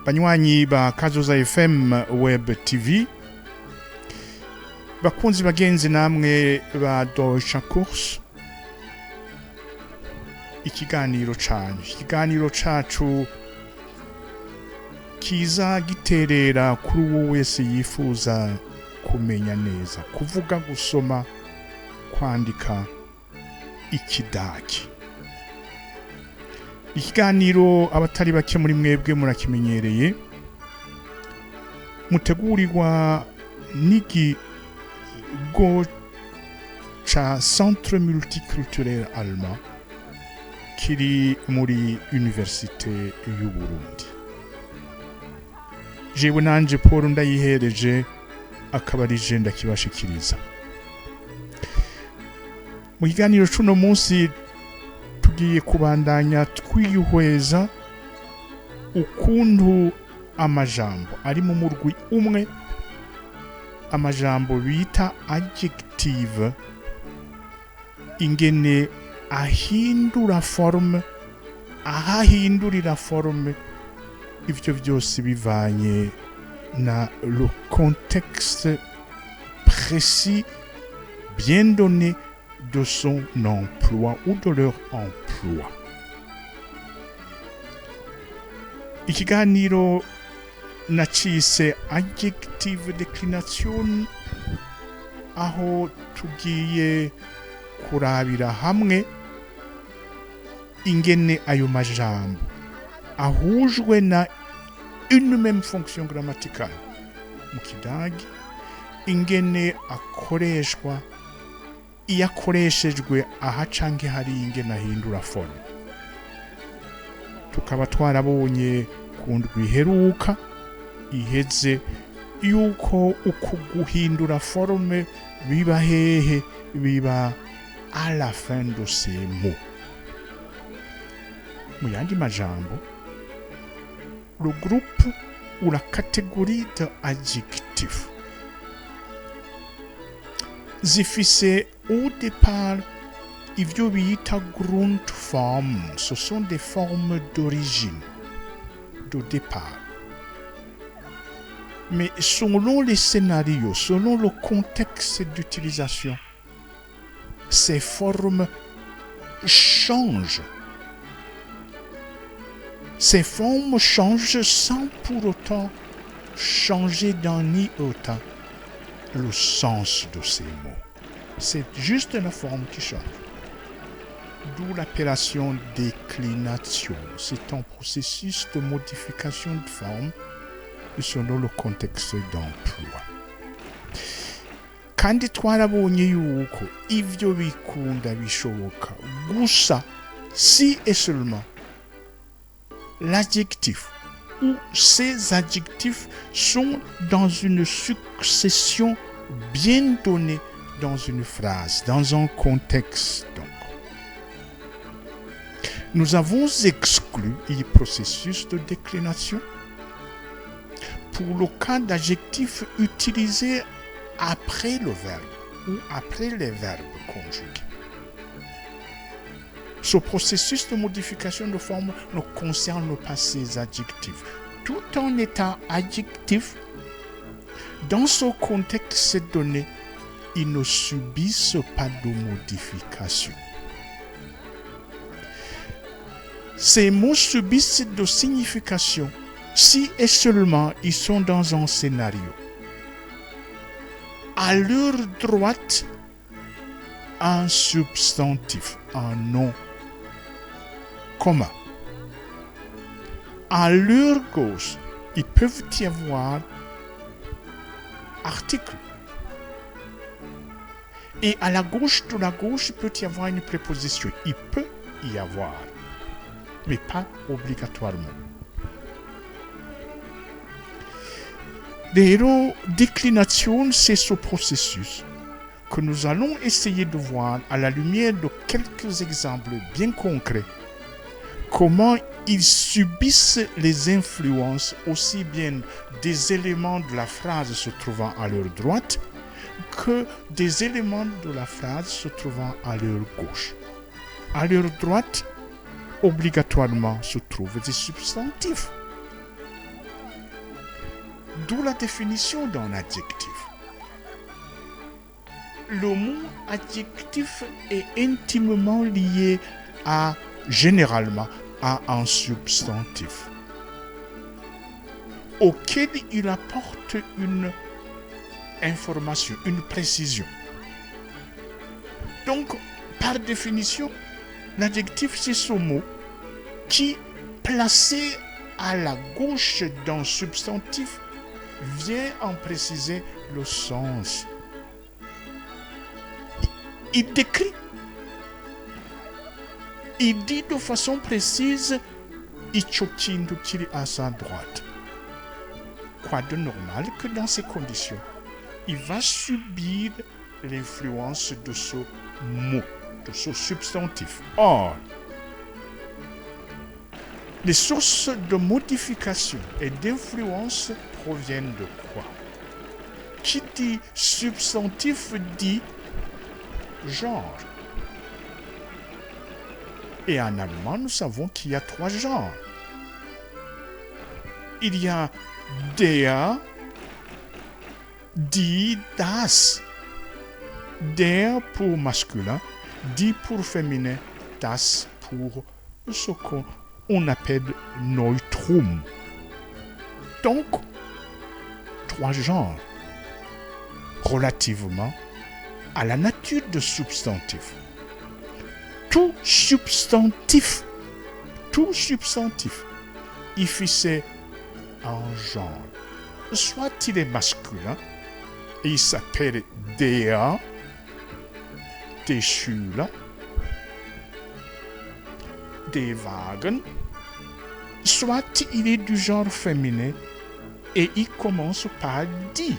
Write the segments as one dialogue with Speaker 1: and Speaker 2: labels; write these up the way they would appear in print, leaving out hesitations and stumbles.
Speaker 1: banywanyi ba Kazoza FM Web TV, bakunzi bagenzi namwe ba Deutsche Kurs, ikiganiro cacu kiza giterera kuri wowe wese yifuza kumenya neza kuvuga, gusoma, kwandika ikidagi. Ikiganiro abatari bake muri mwebwe murakimenyereye, mutegurirwa n'ikigo ca Centre Multiculturel Allemand kiri muri Universite y'u Burundi. Jewe nanje Paul Ndayihereje akaba ari je ndakibashikiriza. Mu kiganiro cuno munsi tugiye kubandanya twiyuhweza ukuntu amajambo ari mu murwi umwe, amajambo bita adjective, ingene ahindura forme, ahahindurira forme, ivyo byose bivanye na le contexte précis bien donné de son emploi ou de leur emploi. Ikiganiro nacise adjective declination, aho tugiye kurabira hamwe ingene ayo majambo ahujwe na une même fonction grammaticale mu kidagi, ingene akoreshwa iyo akoreshejwe aha canke hari ingene ahindura forme. Tukaba twarabonye ku ndwi iheruka iheze yuko uku guhindura forme biba hehe, biba à la fin de ces mots. Mu yandi majambo, le groupe ou la catégorie d'adjectifs zifise au départ ivyo bita Grundformen. Ce sont des formes d'origine, de départ. Mais selon les scénarios, selon le contexte d'utilisation, ces formes changent. Ces formes changent sans pour autant changer d'un iota le sens de ces mots. C'est juste la forme qui change. D'où l'appellation déclination. C'est un processus de modification de forme selon le contexte d'emploi. Kandi twarabonye yuko ivyo bikunda bishoboka gusa si et seulement l'adjectif ou ces adjectifs sont dans une succession bien donnée dans une phrase, dans un contexte. Donc, nous avons exclu le processus de déclination pour le cas d'adjectifs utilisés après le verbe ou après les verbes conjugués. Ce processus de modification de forme ne concerne pas ces adjectifs. Tout en étant adjectif, dans ce contexte donné, ils ne subissent pas de modification. Ces mots subissent de signification si et seulement ils sont dans un scénario. À leur droite, un substantif, un nom commun. À leur gauche, il peut y avoir article. Et à la gauche de la gauche, il peut y avoir une préposition. Il peut y avoir, mais pas obligatoirement. Déclination, c'est ce processus que nous allons essayer de voir à la lumière de quelques exemples bien concrets. Comment ils subissent les influences aussi bien des éléments de la phrase se trouvant à leur droite que des éléments de la phrase se trouvant à leur gauche. À leur droite, obligatoirement se trouvent des substantifs. D'où la définition d'un adjectif. Le mot adjectif est intimement lié généralement à un substantif auquel il apporte une information, une précision. Donc, par définition, l'adjectif, c'est ce mot qui, placé à la gauche d'un substantif, vient en préciser le sens. Il décrit, il dit de façon précise, il à sa droite. Quoi de normal que dans ces conditions, il va subir l'influence de ce mot, de ce substantif. Or, les sources de modification et d'influence proviennent de quoi? Qui dit substantif dit genre. Et en allemand, nous savons qu'il y a 3 genres. Il y a der, die, das. Der pour masculin, die pour féminin, das pour ce qu'on appelle neutrum. Donc, 3 genres relativement à la nature de substantif. Tout substantif, il fait un genre. Soit il est masculin, et il s'appelle der, des Schüler, des Wagen, soit il est du genre féminin, et il commence par die.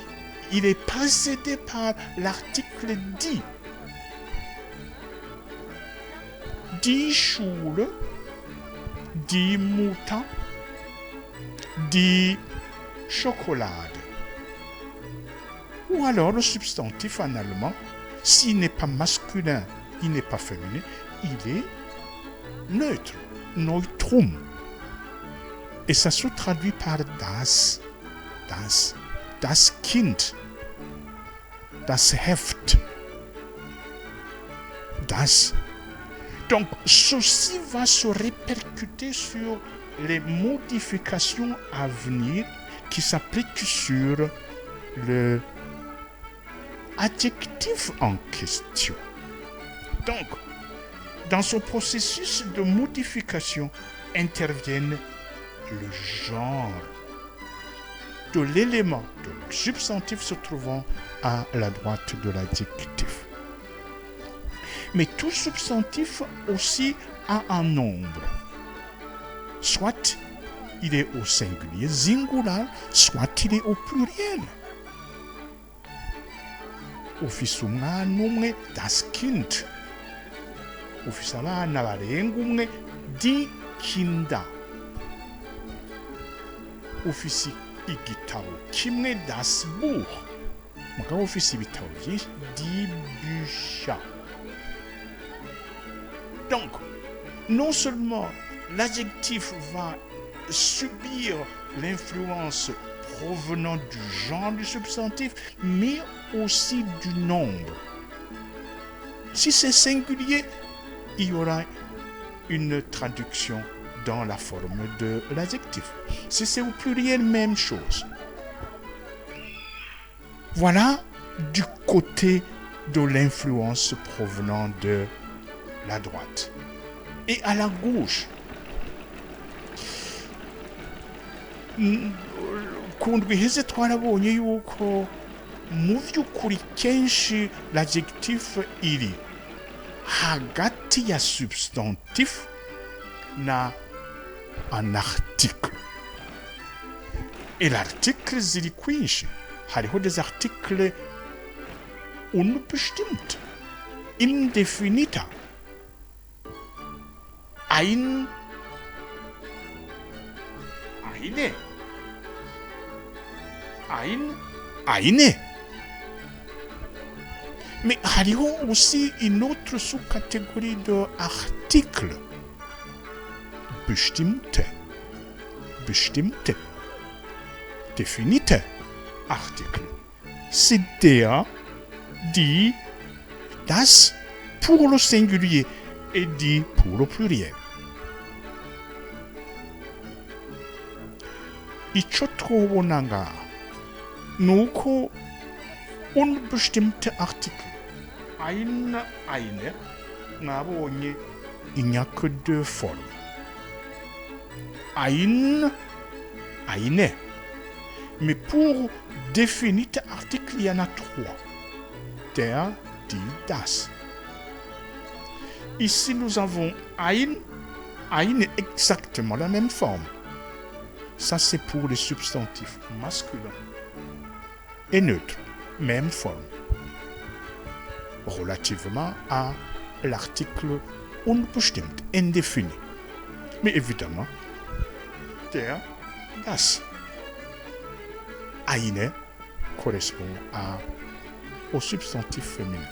Speaker 1: Il est précédé par l'article die. Die Schule, die Mutter, die Schokolade. Ou alors le substantif en allemand, s'il n'est pas masculin, il n'est pas féminin, il est neutre, neutrum. Et ça se traduit par das Kind, das Heft, das. Donc, ceci va se répercuter sur les modifications à venir qui s'appliquent sur le adjectif en question. Donc, dans ce processus de modification interviennent le genre de l'élément, de substantif se trouvant à la droite de l'adjectif. Mais tout substantif aussi a un nombre. Soit il est au singulier, singular, soit il est au pluriel. Ufise umwana umwe, das Kind. Ufise abana barenga umwe, die Kinder. Ufise igitabo kimwe, das Buch. Mugabo ufise ibitabo byinshi, die Bücher. Donc, non seulement l'adjectif va subir l'influence provenant du genre du substantif, mais aussi du nombre. Si c'est singulier, il y aura une traduction dans la forme de l'adjectif. Si c'est au pluriel, même chose. Voilà du côté de l'influence provenant de la droite. Et à la gauche, kundwiheze twarabonye yuko mu by'ukuri kenshi l'adjectif iri hagati ya substantif na un article. Et l'article ziri kwinshi. Hariho des articles unbestimmt, indefinita. Eine. Mais hariho aussi une autre sous-catégorie d'articles. Bestimmte. définite, article. C'est der, die, das pour le singulier et die pour le pluriel. Icyo twabonanga ni uko unbestimmte Artikel eine mwabonye il n'y a que deux formes. Eine. Mais pour définite article, il y en a trois. Der, die, das. Ici, nous avons ein exactement la même forme. Ça, c'est pour les substantifs masculins et neutres. Même forme. Relativement à l'article unbestimmt, indéfini. Mais évidemment, der, das. Eine correspond au substantif féminin.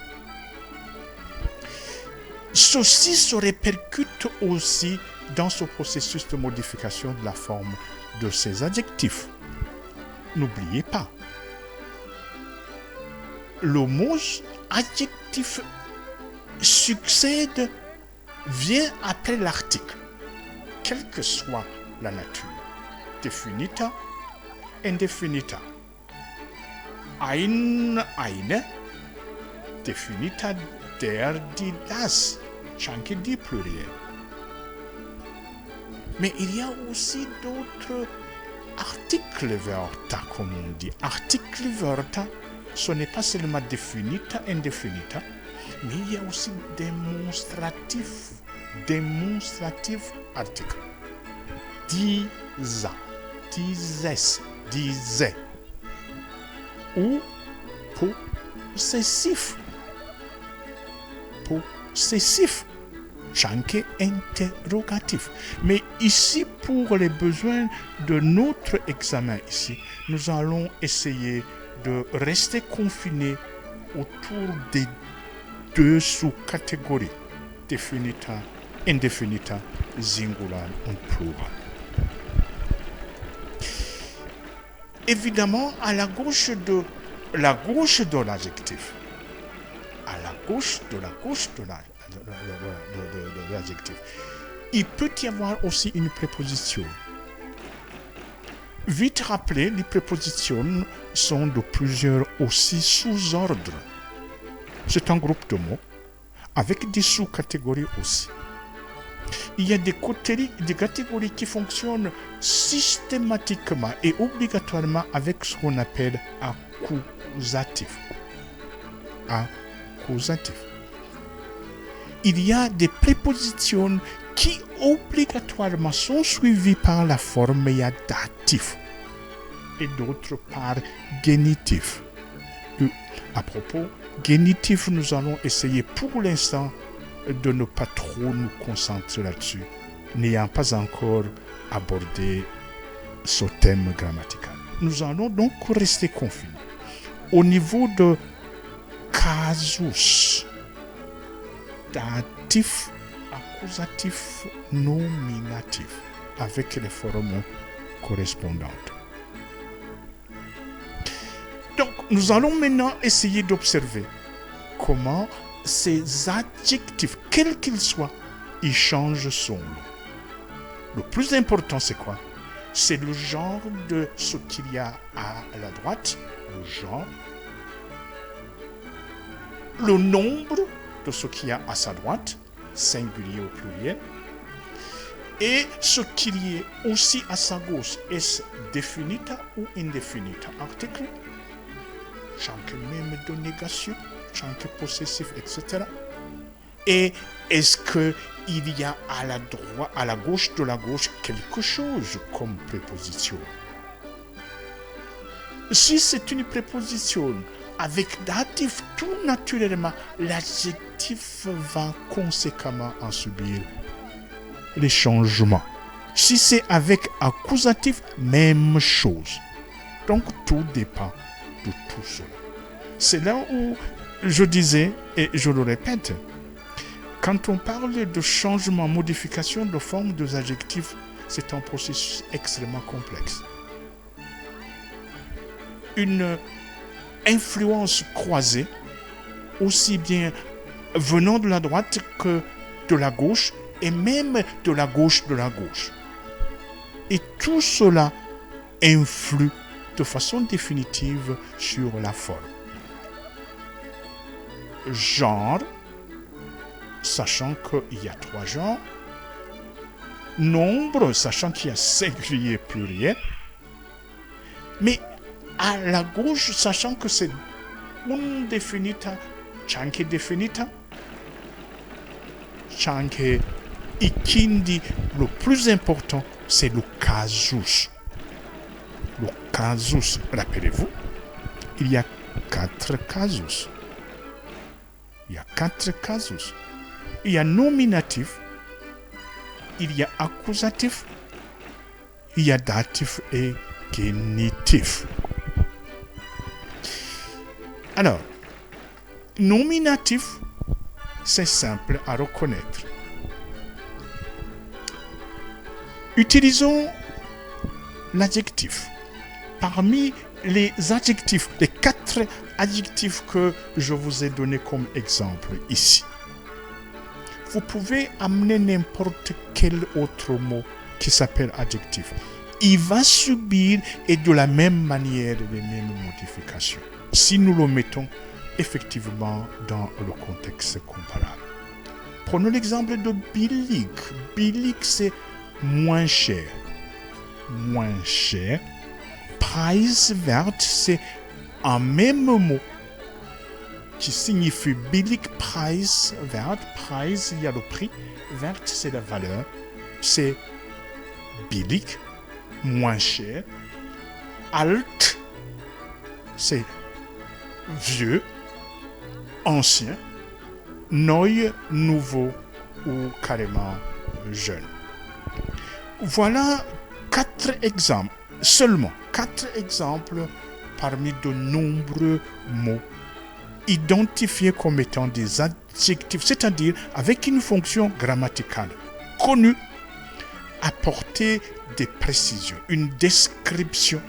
Speaker 1: Ceci se répercute aussi dans ce processus de modification de la forme de ces adjectifs. N'oubliez pas, le mot adjectif vient après l'article, quelle que soit la nature, definita, indefinita. Eine, definita, der, die, das, anche die pluriel. Mais il y a aussi d'autres Artikelwörter, comme on dit. Artikelwörter, ce n'est pas seulement definita, indefinita, mais il y a aussi démonstratif article. Dieser, dieses, disait. Ou possessif. Anche interrogatif. Mais ici, pour les besoins de notre examen ici, nous allons essayer de rester confinés autour des deux sous-catégories, definita, indefinita, singular et plural. Évidemment, à la gauche de l'adjectif, de l'adjectif, il peut y avoir aussi une préposition. Vite rappelé, les prépositions sont de plusieurs aussi sous-ordres. C'est un groupe de mots avec des sous-catégories aussi. Il y a des catégories qui fonctionnent systématiquement et obligatoirement avec ce qu'on appelle accusatif. Il y a des prépositions qui obligatoirement sont suivies par la forme datif et d'autres par génitif. À propos, génitif, nous allons essayer pour l'instant de ne pas trop nous concentrer là-dessus, n'ayant pas encore abordé ce thème grammatical. Nous allons donc rester confinés. Au niveau de casus, datif, accusatif, nominatif, avec les formes correspondantes. Donc, nous allons maintenant essayer d'observer comment ces adjectifs, quels qu'ils soient, ils changent son lot. Le plus important, c'est quoi? C'est le genre de ce qu'il y a à la droite, le genre, le nombre de ce qu'il y a à sa droite, singulier ou pluriel, et ce qu'il y a aussi à sa gauche, est-ce definita ou indefinita article, chaque même de négation, chaque possessif, etc. Et est-ce qu'il y a à la gauche de la gauche quelque chose comme préposition? Si c'est une préposition avec datif, tout naturellement, l'adjectif va conséquemment en subir les changements. Si c'est avec accusatif, même chose. Donc tout dépend de tout cela. C'est là où je disais, et je le répète, quand on parle de changement, modification de forme des adjectifs, c'est un processus extrêmement complexe. une influence croisée, aussi bien venant de la droite que de la gauche, et même de la gauche de la gauche. Et tout cela influe de façon définitive sur la forme. Genre, sachant qu'il y a 3 genres. Nombre, sachant qu'il y a singulier pluriel. Mais à la gauche, sachant que c'est un definita, chanke definita, chanke ikindi, le plus important, c'est le casus. Le casus, rappelez-vous, il y a 4 casus. Il y a 4 casus. Il y a nominatif, il y a accusatif, il y a datif et génitif. Alors, nominatif, c'est simple à reconnaître. Utilisons l'adjectif. Parmi les adjectifs, les 4 adjectifs que je vous ai donnés comme exemple ici, vous pouvez amener n'importe quel autre mot qui s'appelle adjectif. Il va subir et de la même manière les mêmes modifications, si nous le mettons effectivement dans le contexte comparable. Prenons l'exemple de billig. Billig, c'est moins cher. Moins cher. Preiswert, c'est un même mot qui signifie billig, preiswert. Preis, il y a le prix. Wert, c'est la valeur. C'est billig, moins cher. Alt, c'est vieux, ancien. Neu, nouveau ou carrément jeune. Voilà 4 exemples, seulement 4 exemples parmi de nombreux mots identifiés comme étant des adjectifs, c'est-à-dire avec une fonction grammaticale connue, apporter des précisions, une description,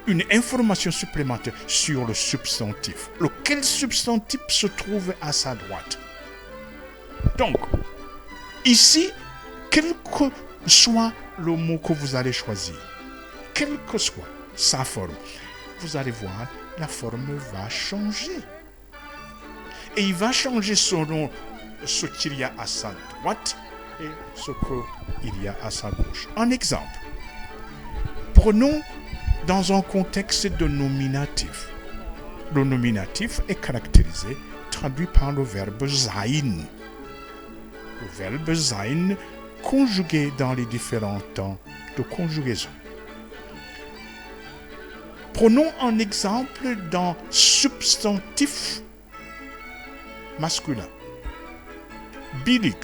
Speaker 1: une information supplémentaire sur le substantif. Lequel substantif se trouve à sa droite. Donc, ici, quel que soit le mot que vous allez choisir, quelle que soit sa forme, vous allez voir, la forme va changer. Et il va changer selon ce qu'il y a à sa droite et ce qu'il y a à sa gauche. Un exemple. Prenons dans un contexte de nominatif. Le nominatif est caractérisé, traduit par le verbe sein. Le verbe sein conjugué dans les différents temps de conjugaison. Prenons un exemple d'un substantif masculin. Billig.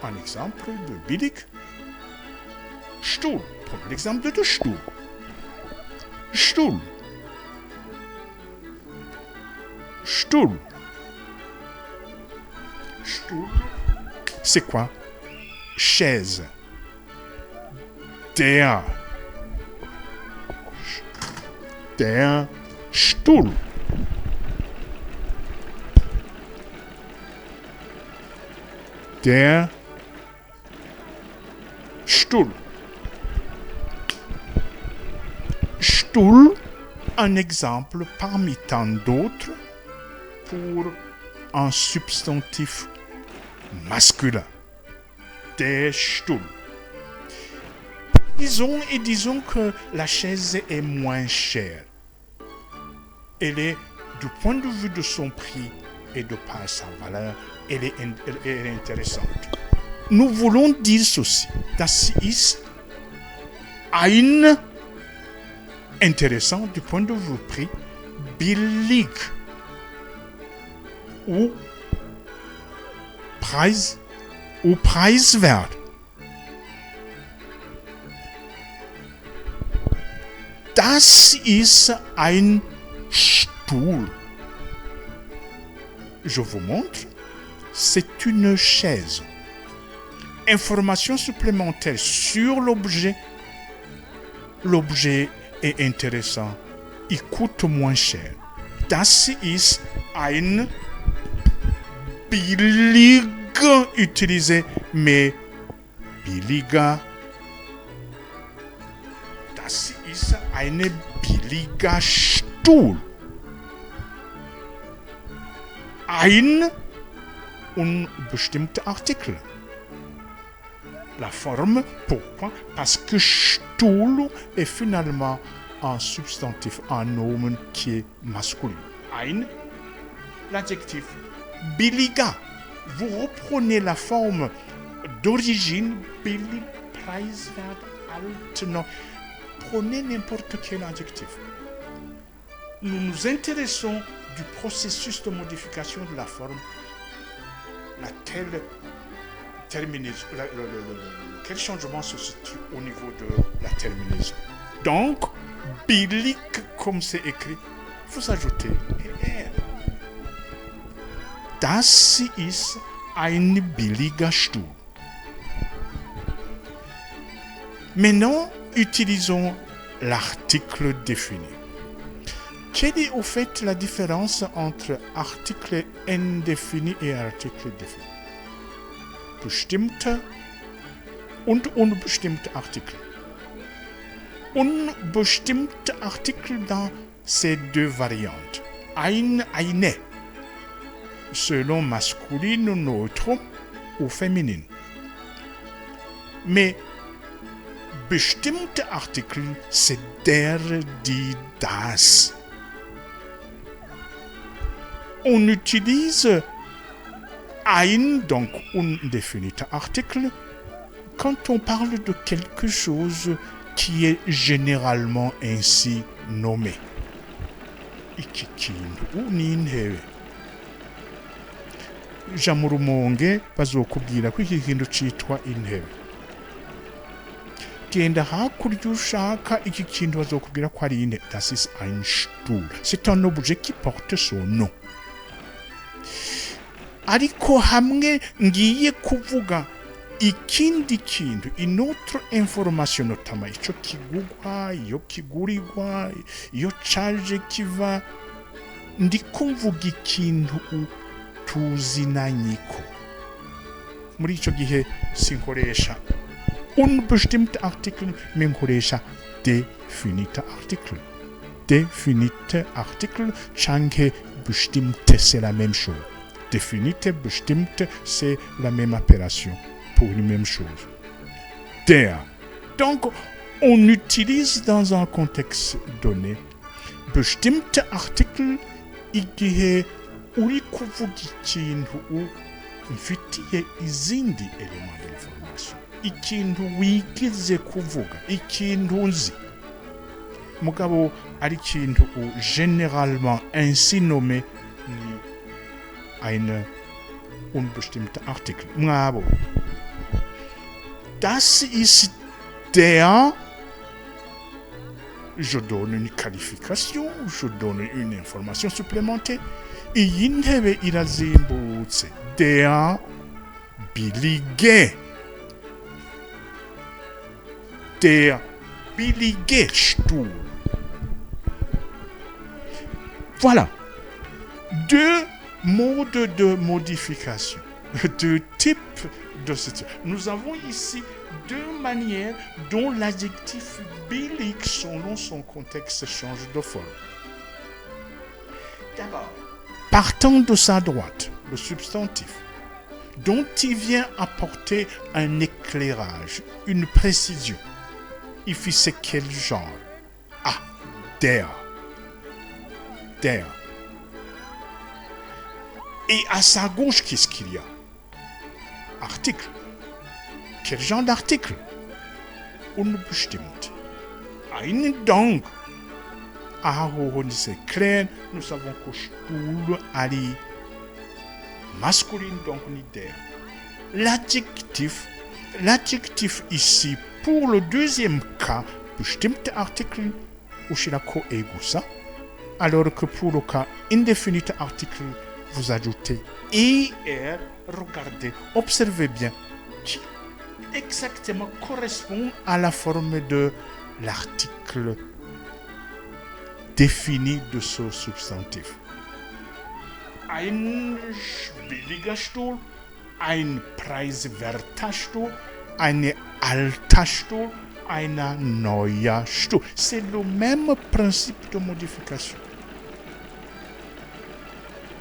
Speaker 1: Un exemple de billig. Stuhl. Prenons l'exemple de Stuhl. Stuhl. Stuhl. Stuhl. C'est quoi? Chaise. Der Stuhl. Der Stuhl. Stuhl, un exemple parmi tant d'autres pour un substantif masculin. Der Stuhl. Disons que la chaise est moins chère. Elle est, du point de vue de son prix et de par sa valeur, elle est intéressante. Nous voulons dire ceci. Das ist ein intéressant du point de vue prix, billig ou Preis ou preiswert. Das ist ein Stuhl. Je vous montre, c'est une chaise. Information supplémentaire sur l'objet l'objet est intéressant, il coûte moins cher. Das ist ein billig utilisé, mais billiger. Das ist ein billiger Stuhl. Ein unbestimmter Artikel. La forme, pourquoi? Parce que Stuhl est finalement un substantif, un nomen qui est masculin. Ein, l'adjectif. Billiger. Vous reprenez la forme d'origine, billig, preiswert, alt, non. Prenez n'importe quel adjectif. Nous nous intéressons du processus de modification de la forme, laquelle terminaison, quel changement se situe au niveau de la terminaison. Donc, billig, comme c'est écrit, vous ajoutez er. Das ist ein billiger Stuhl. Maintenant, utilisons l'article défini. Quelle est au fait la différence entre article indéfini et article défini? Bestimmte und unbestimmte Artikel. Unbestimmte Artikel dans ces deux variantes. Eine, selon masculine, neutre ou féminine. Mais bestimmte Artikel, c'est der, die, das. On utilise ein, donc indéfinite article, quand on parle de quelque chose qui est généralement ainsi nommé. Iki kintu n'intebe. Ijambo Rumonge bazokubwira ko iki kintu citwa intebe. Genda hakurya ushaka iki kintu bazokubwira ko ari intebe. Das ist ein Stuhl. C'est un objet qui porte son nom. Ariko hamwe ngiye kuvuga ikindi kintu, une autre information notamment ico kigugwa, iyo kigurirwa, iyo caje kiva, ndiko mvuga ikintu tuzinanyiko. Muri ico gihe sinkoresha unbestimmte Artikel, mais nkoresha definite Artikel. Definite Artikel, change bestimmte, c'est la même chose. Definite, bestimmte, c'est la même appellation pour une même chose. Der. Donc, on utilise dans un contexte donné bestimmte Artikel igihe uri kuvuga ikintu mfitiye izindi éléments d'information. Ikintu wigize kuvuga, ikintu nzi. Mugabo ari ikintu généralement ainsi nommé ni ein unbestimmter Artikel. Bravo. Das ist der, je donne une qualification, je donne une information supplémentaire. Iyi ntebe irazimbutse. Der billige. Der billige Stuhl. Voilà. Deux modes de modification, deux types de situation. Nous avons ici deux manières dont l'adjectif billig, selon son contexte, change de forme. D'abord, partant de sa droite, le substantif, dont il vient apporter un éclairage, une précision. Il fait c'est quel genre? Ah, der. Der. Et à sa gauche, qu'est-ce qu'il y a? Article. Quel genre d'article? Unbestimmt. Ein, donc. Ah, c'est clair. Nous savons que Stuhl ali masculine, donc ni der. L'adjectif ici, pour le deuxième cas, bestimmte Artikel, ushirako egusa, alors que pour le cas indéfinite Artikel, vous ajoutez er, regardez, observez bien, qui exactement correspond à la forme de l'article défini de ce substantif. Ein billiger Stuhl, ein preiswerter Stuhl, ein alter Stuhl, ein neuer Stuhl. C'est le même principe de modification.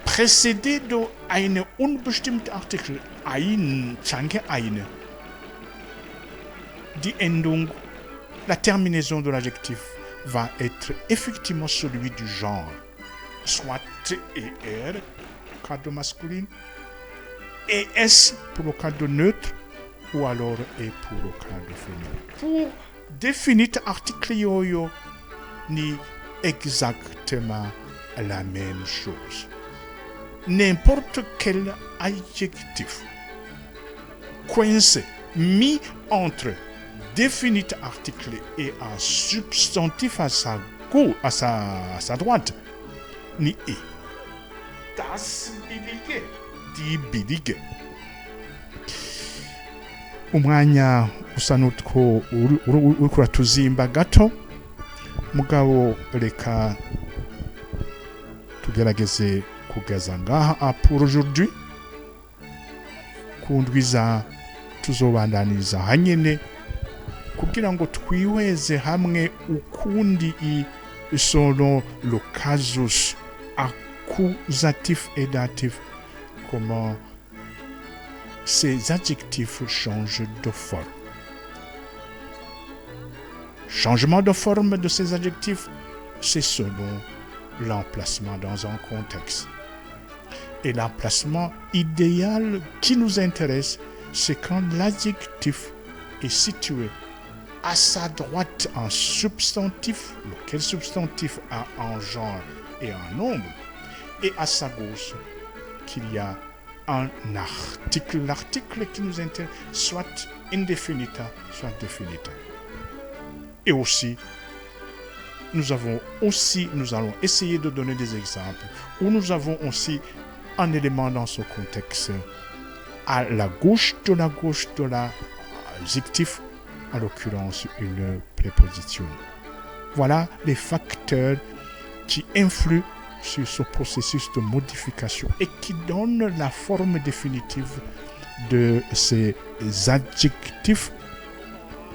Speaker 1: Précédé de ein unbestimmter Artikel, ein, Chanke eine. Die Endung, la terminaison de l'adjectif va être effectivement celui du genre, soit ER, cas de masculine, ES pour le cas de neutre, ou alors E pour le cas de féminin. Pour définir article yoyo, ni exactement la même chose. N'importe quel adjectif coincé, mis entre définit article et un substantif à sa droite, ni e. Das billige, die billige. Umwanya usa n'utwo uriko uratuzimba gato, mugabo reka tugerageze kugeza ngaha pour aujourd'hui. Kundwiza tuzobandaniriza hanyene kugira ngo twihweze hamwe ukundi selon le casus accusatif et datif, comment ces adjectifs changent de forme. Changement de forme de ces adjectifs, c'est selon l'emplacement dans un contexte. Et l'emplacement idéal qui nous intéresse, c'est quand l'adjectif est situé à sa droite un substantif, lequel substantif a un genre et un nombre, et à sa gauche qu'il y a un article. L'article qui nous intéresse, soit indefinita, soit definita. Et aussi, nous allons essayer de donner des exemples où nous avons aussi un élément dans ce contexte à la gauche de l'adjectif, en l'occurrence une préposition. Voilà les facteurs qui influent sur ce processus de modification et qui donnent la forme définitive de ces adjectifs,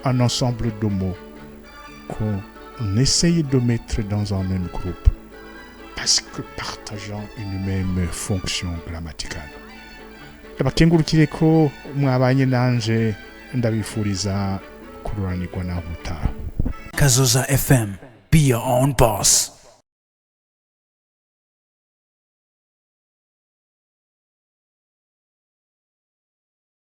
Speaker 1: un ensemble de mots qu'on essaye de mettre dans un même groupe parce que partageant une même fonction grammaticale. Abakengurukireko mwabanye nanje ndabifuriza kururanirwa na butaha.
Speaker 2: Kazoza FM, be your own boss.